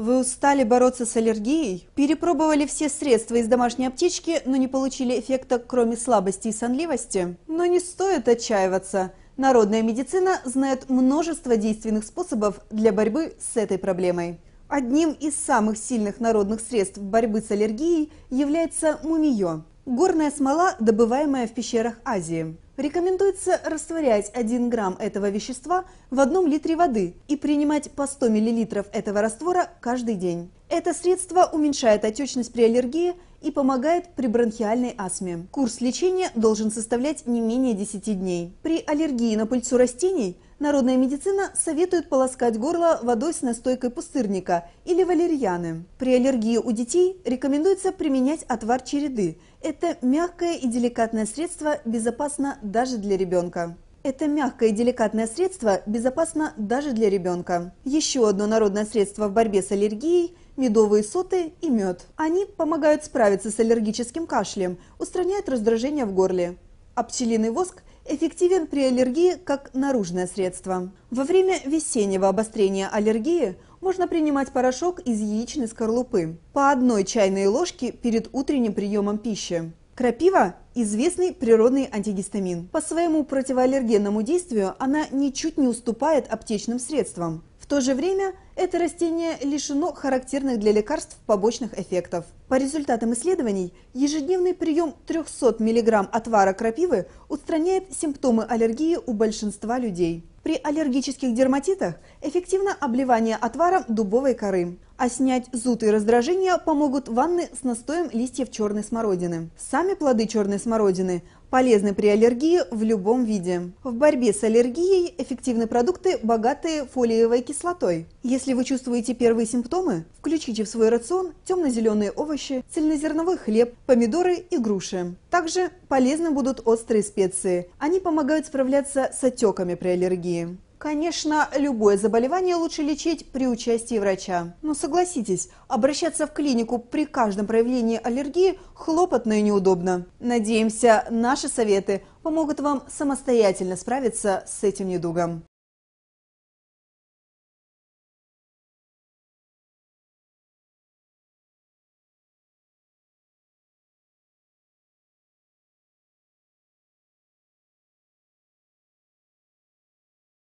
Вы устали бороться с аллергией? Перепробовали все средства из домашней аптечки, но не получили эффекта, кроме слабости и сонливости? Но не стоит отчаиваться. Народная медицина знает множество действенных способов для борьбы с этой проблемой. Одним из самых сильных народных средств борьбы с аллергией является мумиё – горная смола, добываемая в пещерах Азии. Рекомендуется растворять 1 грамм этого вещества в 1 литре воды и принимать по 100 мл этого раствора каждый день. Это средство уменьшает отечность при аллергии и помогает при бронхиальной астме. Курс лечения должен составлять не менее 10 дней. При аллергии на пыльцу растений народная медицина советует полоскать горло водой с настойкой пустырника или валерьяны. При аллергии у детей рекомендуется применять отвар череды. Это мягкое и деликатное средство, безопасно даже для ребенка. Еще одно народное средство в борьбе с аллергией – медовые соты и мед. Они помогают справиться с аллергическим кашлем, устраняют раздражение в горле. А пчелиный воск эффективен при аллергии как наружное средство. Во время весеннего обострения аллергии можно принимать порошок из яичной скорлупы по 1 чайной ложке перед утренним приемом пищи. Крапива – известный природный антигистамин. По своему противоаллергенному действию она ничуть не уступает аптечным средствам. В то же время это растение лишено характерных для лекарств побочных эффектов. По результатам исследований, ежедневный прием 300 мг отвара крапивы устраняет симптомы аллергии у большинства людей. При аллергических дерматитах эффективно обливание отваром дубовой коры. А снять зуд и раздражение помогут ванны с настоем листьев черной смородины. Сами плоды черной смородины полезны при аллергии в любом виде. В борьбе с аллергией эффективны продукты, богатые фолиевой кислотой. Если вы чувствуете первые симптомы, включите в свой рацион темно-зеленые овощи, цельнозерновой хлеб, помидоры и груши. Также полезны будут острые специи. Они помогают справляться с отеками при аллергии. Конечно, любое заболевание лучше лечить при участии врача. Но согласитесь, обращаться в клинику при каждом проявлении аллергии хлопотно и неудобно. Надеемся, наши советы помогут вам самостоятельно справиться с этим недугом.